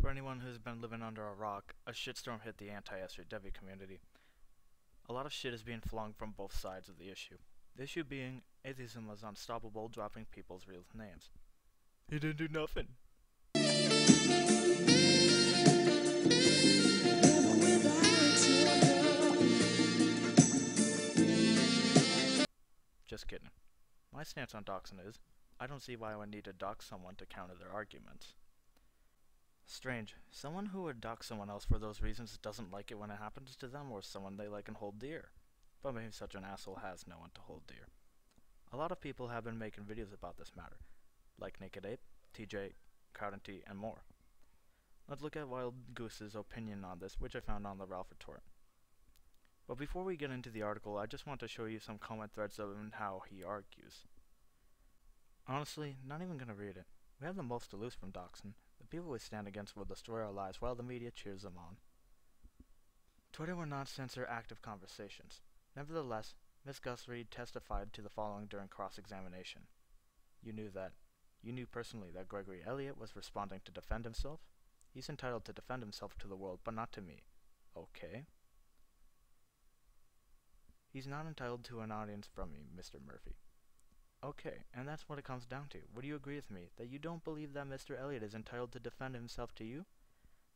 For anyone who's been living under a rock, a shitstorm hit the anti-SJW community. A lot of shit is being flung from both sides of the issue. The issue being, atheism was unstoppable, dropping people's real names. He didn't do nothing. Just kidding. My stance on doxing is, I don't see why I would need to dox someone to counter their arguments. Strange. Someone who would dox someone else for those reasons doesn't like it when it happens to them or someone they like and hold dear. But maybe such an asshole has no one to hold dear. A lot of people have been making videos about this matter, like Naked Ape, TJ, Crowd&T, and more. Let's look at Wild Goose's opinion on this, which I found on the Ralph Retort. But before we get into the article, I just want to show you some comment threads of how he argues. Honestly, not even gonna read it. We have the most to lose from doxing. The people we stand against will destroy our lives while the media cheers them on. Twitter will not censor active conversations. Nevertheless, Ms. Guthrie testified to the following during cross-examination. You knew that. You knew personally that Gregory Elliott was responding to defend himself? He's entitled to defend himself to the world, but not to me. Okay. He's not entitled to an audience from me, Mr. Murphy. Okay, and that's what it comes down to. Would you agree with me that you don't believe that Mr. Elliott is entitled to defend himself to you?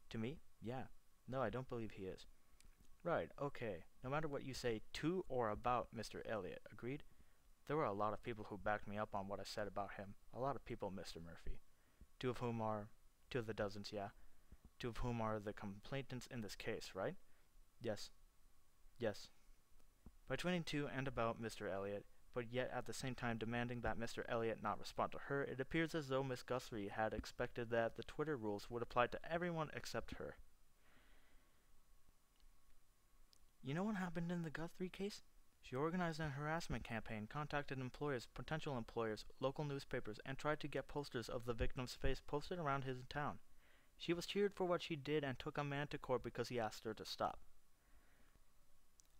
To me? Yeah. No, I don't believe he is. Right, okay. No matter what you say to or about Mr. Elliott, agreed? There were a lot of people who backed me up on what I said about him. A lot of people, Mr. Murphy. Two of the dozens, yeah. Two of whom are the complainants in this case, right? Yes. Yes. By tweeting to and about Mr. Elliott, but yet at the same time demanding that Mr. Elliott not respond to her, it appears as though Miss Guthrie had expected that the Twitter rules would apply to everyone except her. You know what happened in the Guthrie case? She organized a harassment campaign, contacted employers, potential employers, local newspapers, and tried to get posters of the victim's face posted around his town. She was cheered for what she did and took a man to court because he asked her to stop.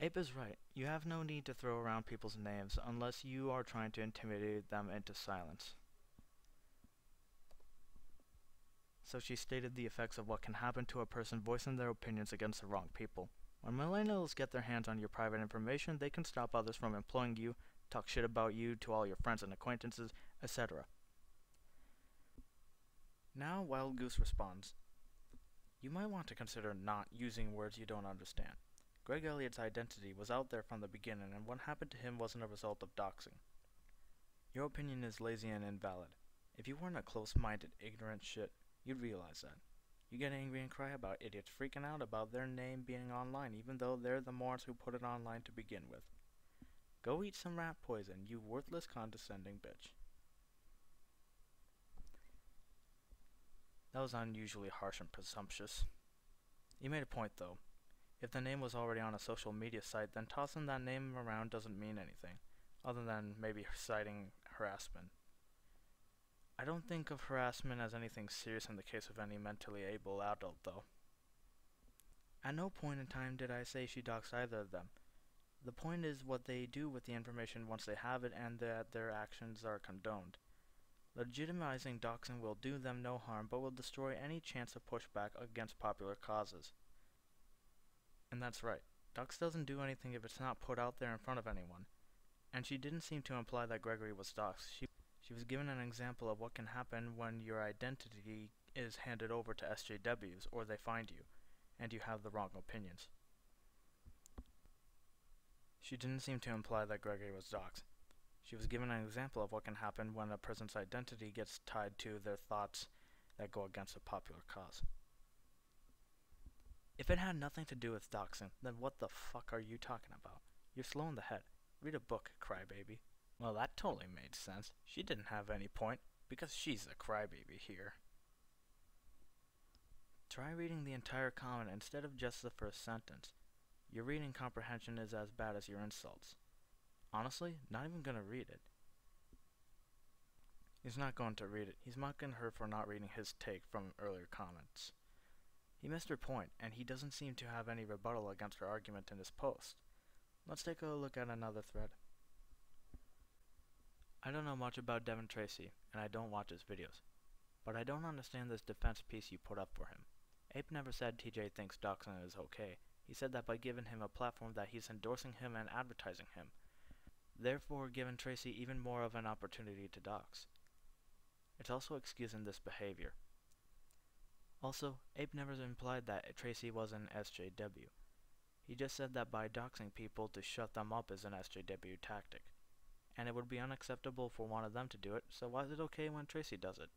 Ape is right. You have no need to throw around people's names unless you are trying to intimidate them into silence. So she stated the effects of what can happen to a person voicing their opinions against the wrong people. When millennials get their hands on your private information, they can stop others from employing you, talk shit about you to all your friends and acquaintances, etc. Now Wild Goose responds, you might want to consider not using words you don't understand. Greg Elliott's identity was out there from the beginning, and what happened to him wasn't a result of doxing. Your opinion is lazy and invalid. If you weren't a close-minded, ignorant shit, you'd realize that. You get angry and cry about idiots freaking out about their name being online, even though they're the morons who put it online to begin with. Go eat some rat poison, you worthless, condescending bitch. That was unusually harsh and presumptuous. He made a point, though. If the name was already on a social media site, then tossing that name around doesn't mean anything, other than maybe citing harassment. I don't think of harassment as anything serious in the case of any mentally able adult, though. At no point in time did I say she doxed either of them. The point is what they do with the information once they have it and that their actions are condoned. Legitimizing doxing will do them no harm, but will destroy any chance of pushback against popular causes. And that's right. Dox doesn't do anything if it's not put out there in front of anyone. And she didn't seem to imply that Gregory was doxed. She was given an example of what can happen when your identity is handed over to SJWs, or they find you, and you have the wrong opinions. She didn't seem to imply that Gregory was doxed. She was given an example of what can happen when a person's identity gets tied to their thoughts that go against a popular cause. If it had nothing to do with doxing, then what the fuck are you talking about? You're slow in the head. Read a book, crybaby. Well, that totally made sense. She didn't have any point, because she's a crybaby here. Try reading the entire comment instead of just the first sentence. Your reading comprehension is as bad as your insults. Honestly, not even gonna read it. He's not going to read it. He's mocking her for not reading his take from earlier comments. He missed her point, and he doesn't seem to have any rebuttal against her argument in his post. Let's take a look at another thread. I don't know much about Devin Tracy, and I don't watch his videos. But I don't understand this defense piece you put up for him. Ape never said TJ thinks doxing is okay. He said that by giving him a platform that he's endorsing him and advertising him, therefore giving Tracy even more of an opportunity to dox. It's also excusing this behavior. Also, Ape never implied that Tracy was an SJW. He just said that by doxing people to shut them up is an SJW tactic. And it would be unacceptable for one of them to do it, so why is it okay when Tracy does it?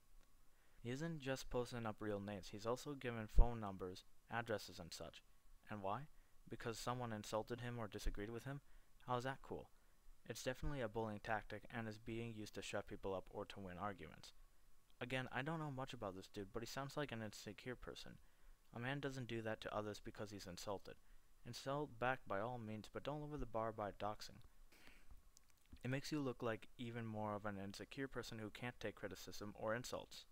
He isn't just posting up real names, he's also giving phone numbers, addresses and such. And why? Because someone insulted him or disagreed with him? How is that cool? It's definitely a bullying tactic and is being used to shut people up or to win arguments. Again, I don't know much about this dude, but he sounds like an insecure person. A man doesn't do that to others because he's insulted. Insult back by all means, but don't lower the bar by doxing. It makes you look like even more of an insecure person who can't take criticism or insults.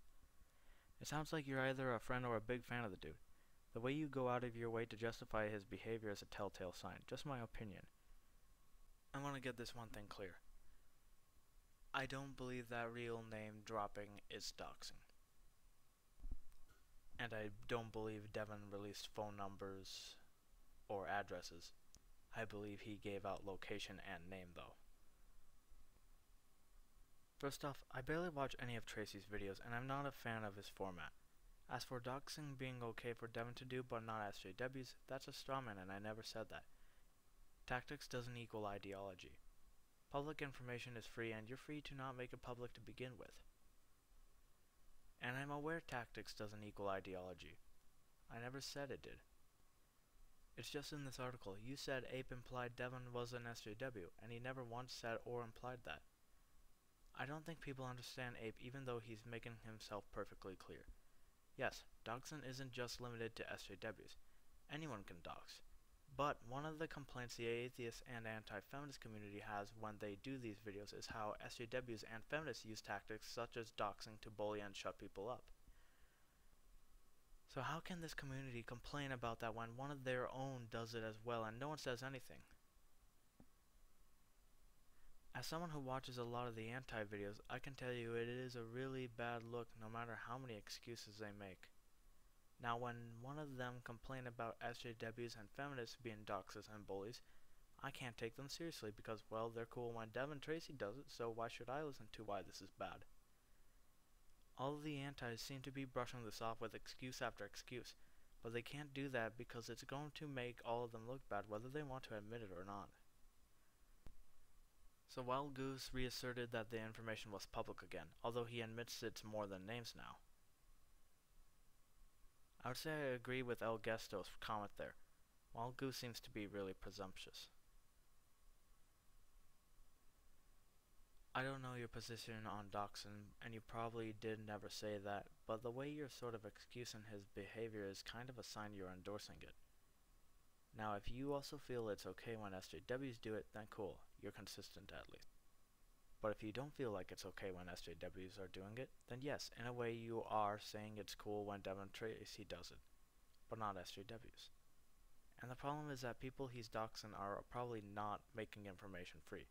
It sounds like you're either a friend or a big fan of the dude. The way you go out of your way to justify his behavior is a telltale sign. Just my opinion. I want to get this one thing clear. I don't believe that real name dropping is doxing. And I don't believe Devin released phone numbers or addresses. I believe he gave out location and name though. First off, I barely watch any of Tracy's videos and I'm not a fan of his format. As for doxing being okay for Devin to do but not SJWs, that's a strawman and I never said that. Tactics doesn't equal ideology. Public information is free and you're free to not make it public to begin with. And I'm aware tactics doesn't equal ideology. I never said it did. It's just in this article, you said Ape implied Devin was an SJW, and he never once said or implied that. I don't think people understand Ape even though he's making himself perfectly clear. Yes, doxing isn't just limited to SJWs. Anyone can dox. But one of the complaints the atheist and anti-feminist community has when they do these videos is how SJWs and feminists use tactics such as doxing to bully and shut people up. So how can this community complain about that when one of their own does it as well and no one says anything? As someone who watches a lot of the anti-videos, I can tell you it is a really bad look no matter how many excuses they make. Now when one of them complain about SJWs and feminists being doxers and bullies, I can't take them seriously because, well, they're cool when Devin Tracy does it, so why should I listen to why this is bad? All of the antis seem to be brushing this off with excuse after excuse, but they can't do that because it's going to make all of them look bad whether they want to admit it or not. So Wild Goose reasserted that the information was public again, although he admits it's more than names now. I would say I agree with El Gesto's comment there. Wild Goose seems to be really presumptuous. I don't know your position on doxing, and you probably did never say that, but the way you're sort of excusing his behavior is kind of a sign you're endorsing it. Now, if you also feel it's okay when SJWs do it, then cool, you're consistent at least. But if you don't feel like it's okay when SJWs are doing it, then yes, in a way you are saying it's cool when Devin Tracy does it, but not SJWs. And the problem is that people he's doxing are probably not making information free.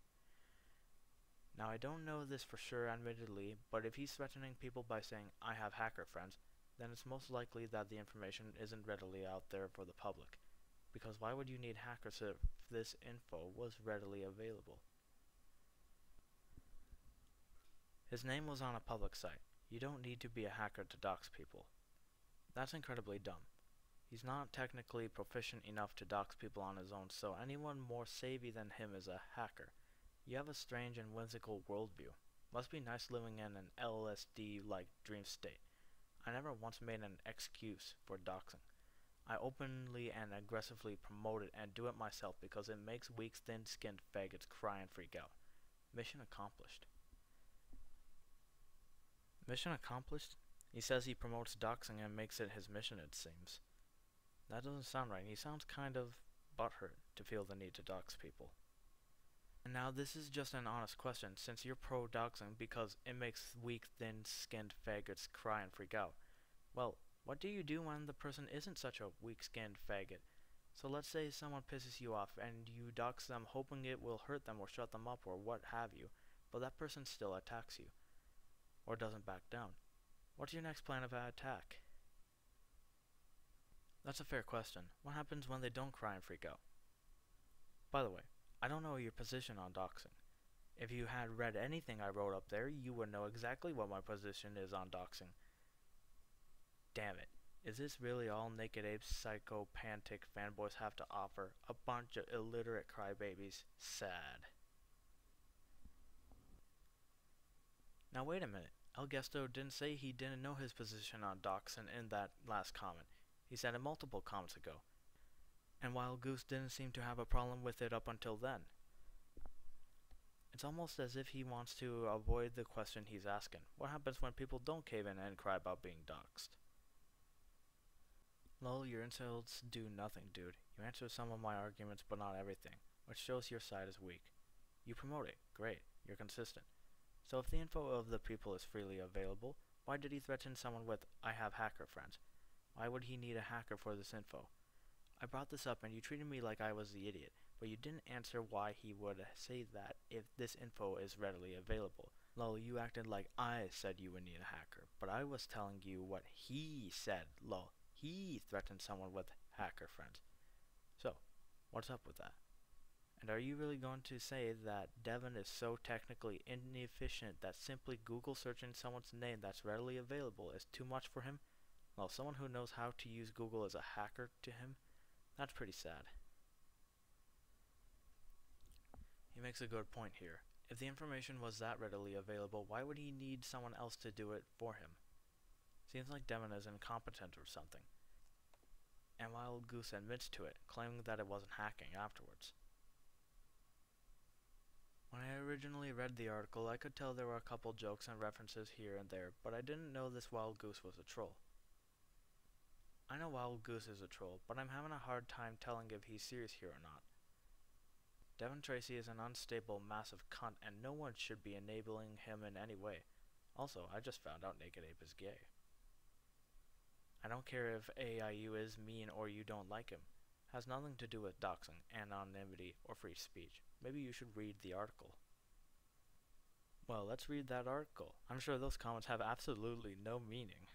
Now I don't know this for sure admittedly, but if he's threatening people by saying, I have hacker friends, then it's most likely that the information isn't readily out there for the public. Because why would you need hackers if this info was readily available? His name was on a public site. You don't need to be a hacker to dox people. That's incredibly dumb. He's not technically proficient enough to dox people on his own, so anyone more savvy than him is a hacker. You have a strange and whimsical worldview. Must be nice living in an LSD-like dream state. I never once made an excuse for doxing. I openly and aggressively promote it and do it myself because it makes weak, thin-skinned faggots cry and freak out. Mission accomplished. Mission accomplished? He says he promotes doxing and makes it his mission, it seems. That doesn't sound right. He sounds kind of butthurt to feel the need to dox people. And now this is just an honest question, since you're pro-doxing because it makes weak, thin-skinned faggots cry and freak out. Well, what do you do when the person isn't such a weak-skinned faggot? So let's say someone pisses you off and you dox them hoping it will hurt them or shut them up or what have you, but that person still attacks you. Or doesn't back down. What's your next plan of attack? That's a fair question. What happens when they don't cry and freak out? By the way, I don't know your position on doxing. If you had read anything I wrote up there, you would know exactly what my position is on doxing. Damn it. Is this really all Naked Ape's psychopathic fanboys have to offer? A bunch of illiterate crybabies. Sad. Now wait a minute. El Gesto didn't say he didn't know his position on doxing in that last comment. He said it multiple comments ago. And Wild Goose didn't seem to have a problem with it up until then. It's almost as if he wants to avoid the question he's asking. What happens when people don't cave in and cry about being doxed? Lol, your insults do nothing, dude. You answer some of my arguments, but not everything, which shows your side is weak. You promote it. Great. You're consistent. So if the info of the people is freely available, why did he threaten someone with, "I have hacker friends"? Why would he need a hacker for this info? I brought this up and you treated me like I was the idiot, but you didn't answer why he would say that if this info is readily available. Lol, you acted like I said you would need a hacker, but I was telling you what he said. Lol, he threatened someone with hacker friends. So, what's up with that? And are you really going to say that Devin is so technically inefficient that simply Google searching someone's name that's readily available is too much for him? Well, someone who knows how to use Google as a hacker to him? That's pretty sad. He makes a good point here. If the information was that readily available, why would he need someone else to do it for him? Seems like Devin is incompetent or something. And Wild Goose admits to it, claiming that it wasn't hacking afterwards. When I originally read the article, I could tell there were a couple jokes and references here and there, but I didn't know this Wild Goose was a troll. I know Wild Goose is a troll, but I'm having a hard time telling if he's serious here or not. Devin Tracy is an unstable, massive cunt, and no one should be enabling him in any way. Also, I just found out Naked Ape is gay. I don't care if AIU is mean or you don't like him. Has nothing to do with doxing, anonymity, or free speech. Maybe you should read the article. Well, let's read that article. I'm sure those comments have absolutely no meaning.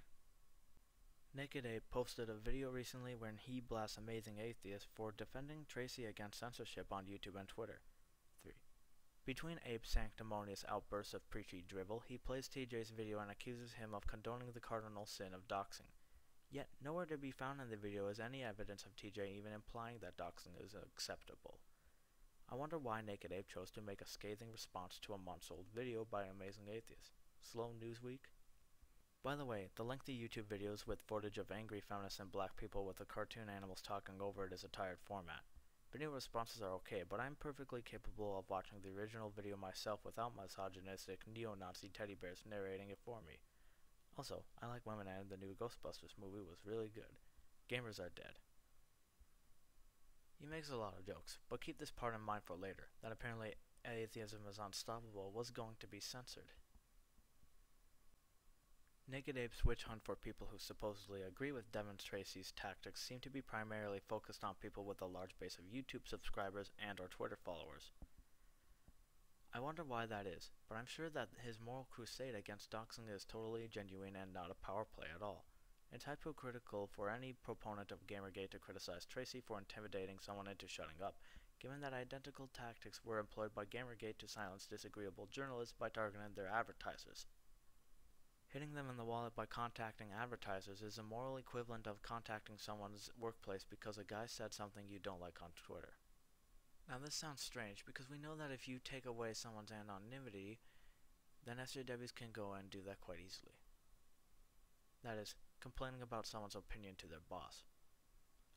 Naked Ape posted a video recently when he blasts Amazing Atheist for defending Tracy against censorship on YouTube and Twitter. 3. Between Ape's sanctimonious outbursts of preachy drivel, he plays TJ's video and accuses him of condoning the cardinal sin of doxing. Yet, nowhere to be found in the video is any evidence of TJ even implying that doxing is acceptable. I wonder why Naked Ape chose to make a scathing response to a months-old video by Amazing Atheist. Slow news week? By the way, the lengthy YouTube videos with footage of angry feminists and black people with the cartoon animals talking over it is a tired format. Video responses are okay, but I'm perfectly capable of watching the original video myself without misogynistic neo-Nazi teddy bears narrating it for me. Also, I like women and the new Ghostbusters movie was really good. Gamers are dead. He makes a lot of jokes, but keep this part in mind for later, that apparently atheism is unstoppable was going to be censored. Naked Ape's witch hunt for people who supposedly agree with Devin Tracy's tactics seem to be primarily focused on people with a large base of YouTube subscribers and or Twitter followers. I wonder why that is, but I'm sure that his moral crusade against doxing is totally genuine and not a power play at all. It's hypocritical for any proponent of Gamergate to criticize Tracy for intimidating someone into shutting up, given that identical tactics were employed by Gamergate to silence disagreeable journalists by targeting their advertisers. Hitting them in the wallet by contacting advertisers is a moral equivalent of contacting someone's workplace because a guy said something you don't like on Twitter. Now this sounds strange because we know that if you take away someone's anonymity, then SJWs can go and do that quite easily. That is, complaining about someone's opinion to their boss.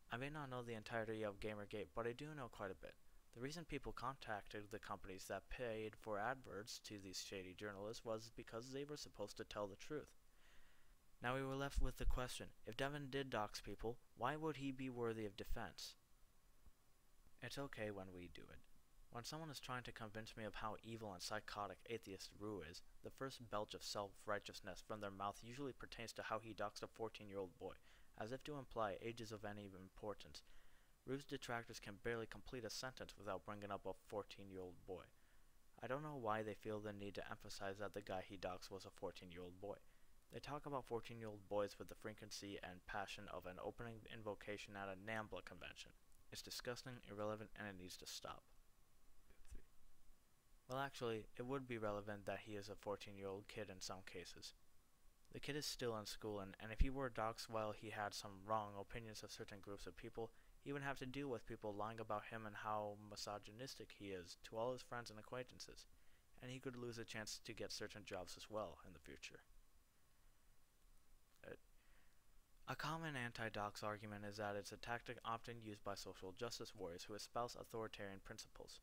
I may not know the entirety of Gamergate, but I do know quite a bit. The reason people contacted the companies that paid for adverts to these shady journalists was because they were supposed to tell the truth. Now we were left with the question, if Devin did dox people, why would he be worthy of defense? It's okay when we do it. When someone is trying to convince me of how evil and psychotic atheist Rue is, the first belch of self-righteousness from their mouth usually pertains to how he doxed a 14-year-old boy, as if to imply ages of any importance. Rue's detractors can barely complete a sentence without bringing up a 14-year-old boy. I don't know why they feel the need to emphasize that the guy he doxed was a 14-year-old boy. They talk about 14-year-old boys with the frequency and passion of an opening invocation at a NAMBLA convention. It's disgusting, irrelevant, and it needs to stop. Well, actually, it would be relevant that he is a 14-year-old kid in some cases. The kid is still in school, and if he were doxxed while he had some wrong opinions of certain groups of people, he would have to deal with people lying about him and how misogynistic he is to all his friends and acquaintances, and he could lose a chance to get certain jobs as well in the future. A common anti-dox argument is that it's a tactic often used by social justice warriors who espouse authoritarian principles.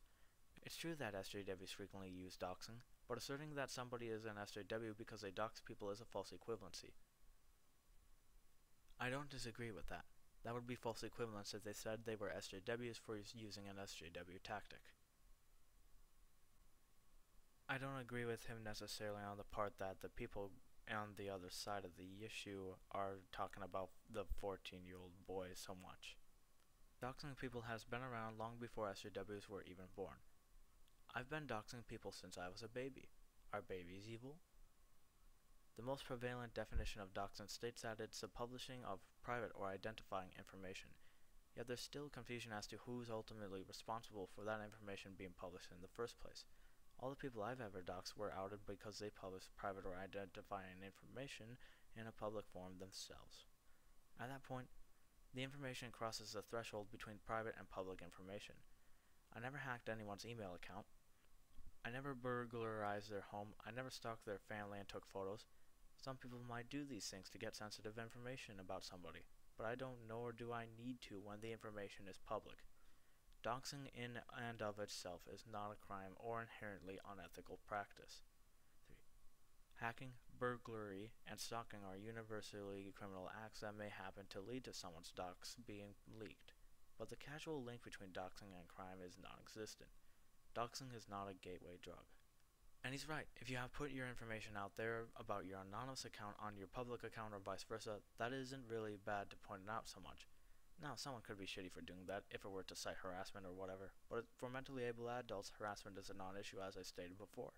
It's true that SJWs frequently use doxing, but asserting that somebody is an SJW because they dox people is a false equivalency. I don't disagree with that. That would be false equivalence if they said they were SJWs for using an SJW tactic. I don't agree with him necessarily on the part that the people on the other side of the issue are talking about the 14-year-old boy so much. Doxing people has been around long before SJWs were even born. I've been doxing people since I was a baby. Are babies evil? The most prevalent definition of doxing states that it's the publishing of private or identifying information, yet there's still confusion as to who's ultimately responsible for that information being published in the first place. All the people I've ever doxed were outed because they published private or identifying information in a public forum themselves. At that point, the information crosses the threshold between private and public information. I never hacked anyone's email account. I never burglarized their home. I never stalked their family and took photos. Some people might do these things to get sensitive information about somebody, but I don't, nor do I need to when the information is public. Doxing in and of itself is not a crime or inherently unethical practice. 3. Hacking, burglary, and stalking are universally criminal acts that may happen to lead to someone's dox being leaked, but the causal link between doxing and crime is non-existent. Doxing is not a gateway drug. And he's right. If you have put your information out there about your anonymous account on your public account or vice versa, that isn't really bad to point it out so much. Now, someone could be shitty for doing that if it were to cite harassment or whatever, but for mentally able adults, harassment is a non-issue as I stated before.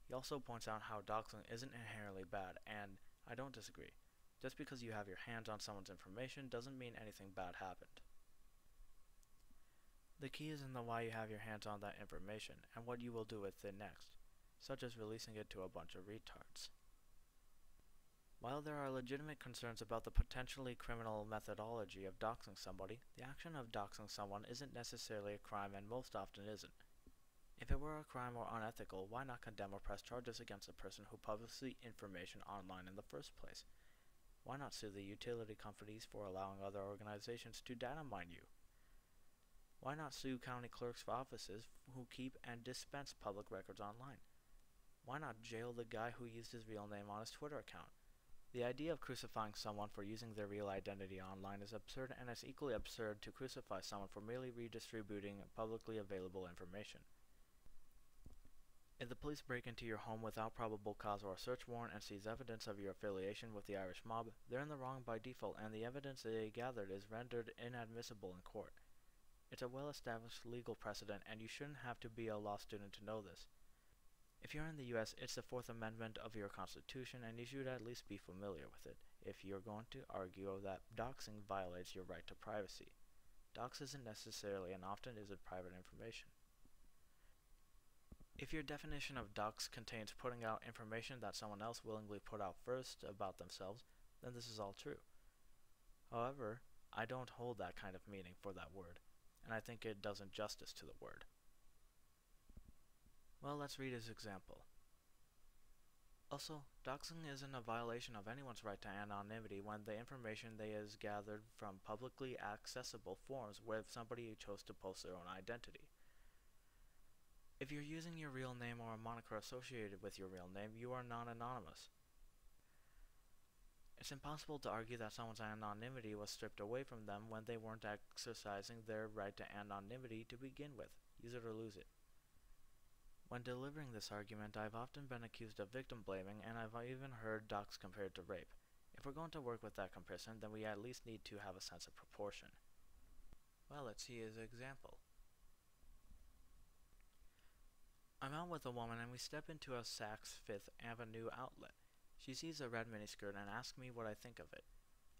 He also points out how doxing isn't inherently bad, and I don't disagree. Just because you have your hands on someone's information doesn't mean anything bad happened. The key is in the why you have your hands on that information, and what you will do with it next, such as releasing it to a bunch of retards. While there are legitimate concerns about the potentially criminal methodology of doxing somebody, the action of doxing someone isn't necessarily a crime and most often isn't. If it were a crime or unethical, why not condemn or press charges against the person who published the information online in the first place? Why not sue the utility companies for allowing other organizations to data mine you? Why not sue county clerks' offices who keep and dispense public records online? Why not jail the guy who used his real name on his Twitter account? The idea of crucifying someone for using their real identity online is absurd, and it's equally absurd to crucify someone for merely redistributing publicly available information. If the police break into your home without probable cause or a search warrant and seize evidence of your affiliation with the Irish mob, they're in the wrong by default, and the evidence they gathered is rendered inadmissible in court. It's a well-established legal precedent, and you shouldn't have to be a law student to know this. If you're in the US, it's the Fourth Amendment of your Constitution, and you should at least be familiar with it, if you're going to argue that doxing violates your right to privacy. Dox isn't necessarily and often isn't private information. If your definition of dox contains putting out information that someone else willingly put out first about themselves, then this is all true. However, I don't hold that kind of meaning for that word, and I think it does injustice to the word. Well, let's read his example. Also, doxing isn't a violation of anyone's right to anonymity when the information they is gathered from publicly accessible forums where somebody chose to post their own identity. If you're using your real name or a moniker associated with your real name, you are non-anonymous. It's impossible to argue that someone's anonymity was stripped away from them when they weren't exercising their right to anonymity to begin with. Use it or lose it. When delivering this argument, I've often been accused of victim blaming, and I've even heard dox compared to rape. If we're going to work with that comparison, then we at least need to have a sense of proportion. Well, let's see his example. I'm out with a woman and we step into a Saks Fifth Avenue outlet. She sees a red miniskirt and asks me what I think of it.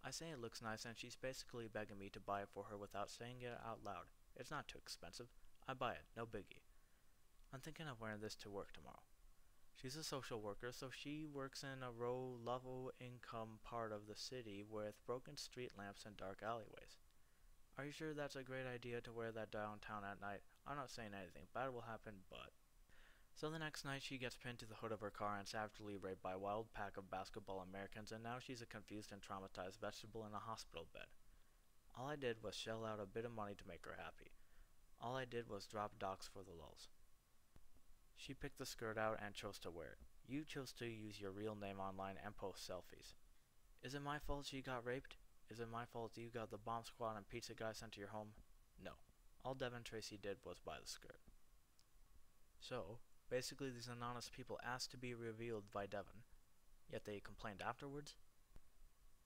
I say it looks nice, and she's basically begging me to buy it for her without saying it out loud. It's not too expensive. I buy it, no biggie. I'm thinking of wearing this to work tomorrow. She's a social worker, so she works in a low income part of the city with broken street lamps and dark alleyways. Are you sure that's a great idea to wear that downtown at night? I'm not saying anything bad will happen, but... So the next night she gets pinned to the hood of her car and savagely raped by a wild pack of basketball Americans, and now she's a confused and traumatized vegetable in a hospital bed. All I did was shell out a bit of money to make her happy. All I did was drop docs for the lulz. She picked the skirt out and chose to wear it. You chose to use your real name online and post selfies. Is it my fault she got raped? Is it my fault you got the bomb squad and pizza guy sent to your home? No. All Devin Tracy did was buy the skirt. So, basically these anonymous people asked to be revealed by Devin, yet they complained afterwards?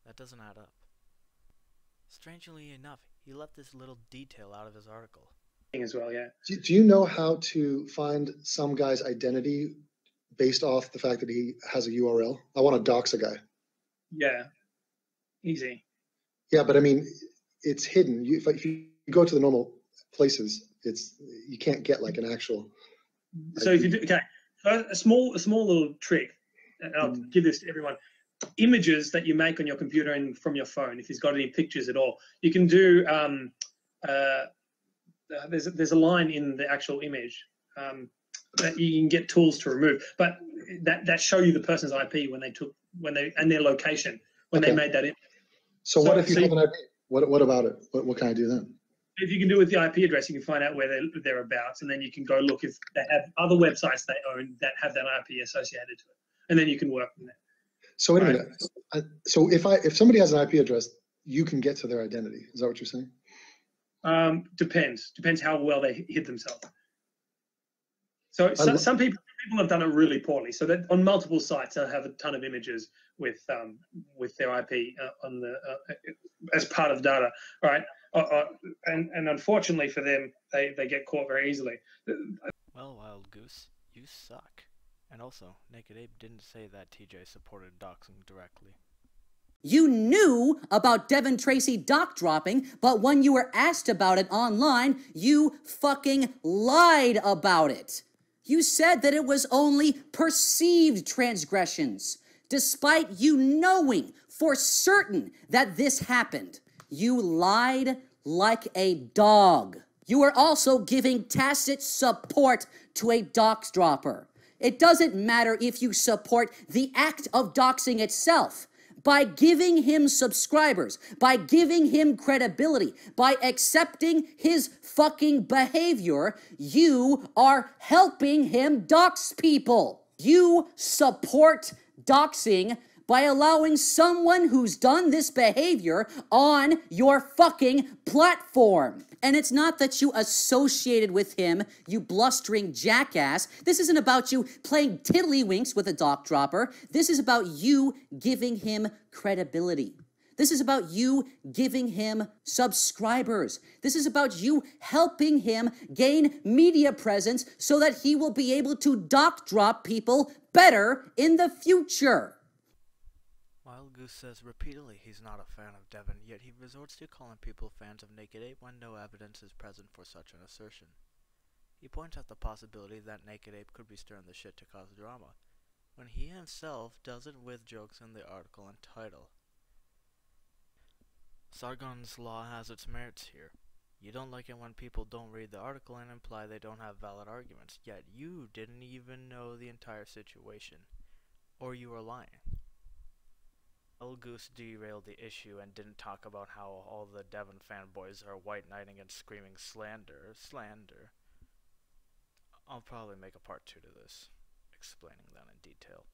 That doesn't add up. Strangely enough, he left this little detail out of his article. As well, yeah. Do you know how to find some guy's identity based off the fact that he has a URL? I want to dox a guy. Yeah, easy. Yeah, but I mean, it's hidden. If you go to the normal places, you can't get like an actual. So if you do, okay, so a small little trick, and I'll give this to everyone. Images that you make on your computer and from your phone, if you've got any pictures at all, you can do. There's a line in the actual image that you can get tools to remove, but that show you the person's IP when they and their location when they made that image. So what if you have an IP? What about it? What can I do then? If you can do with the IP address, you can find out where they're about, and then you can go look if they have other websites they own that have that IP associated to it, and then you can work from there. So wait a minute. So if somebody has an IP address, you can get to their identity. Is that what you're saying? Depends how well they hid themselves. So some people have done it really poorly. So that on multiple sites they'll have a ton of images with their IP on the as part of data, right? And unfortunately for them, they get caught very easily. Well, Wild Goose, you suck. And also, Naked Ape didn't say that TJ supported doxing directly. You knew about Devin Tracy doc dropping, but when you were asked about it online, you fucking lied about it. You said that it was only perceived transgressions, despite you knowing for certain that this happened. You lied like a dog. You were also giving tacit support to a dox dropper. It doesn't matter if you support the act of doxing itself. By giving him subscribers, by giving him credibility, by accepting his fucking behavior, you are helping him dox people. You support doxing by allowing someone who's done this behavior on your fucking platform. And it's not that you associated with him, you blustering jackass. This isn't about you playing tiddlywinks with a doc dropper. This is about you giving him credibility. This is about you giving him subscribers. This is about you helping him gain media presence so that he will be able to doc drop people better in the future. Wild Goose says repeatedly he's not a fan of Devin, yet he resorts to calling people fans of Naked Ape when no evidence is present for such an assertion. He points out the possibility that Naked Ape could be stirring the shit to cause drama, when he himself does it with jokes in the article and title. Sargon's law has its merits here. You don't like it when people don't read the article and imply they don't have valid arguments, yet you didn't even know the entire situation. Or you were lying. Wild Goose derailed the issue and didn't talk about how all the Devin fanboys are white knighting and screaming slander. I'll probably make a part 2 to this, explaining that in detail.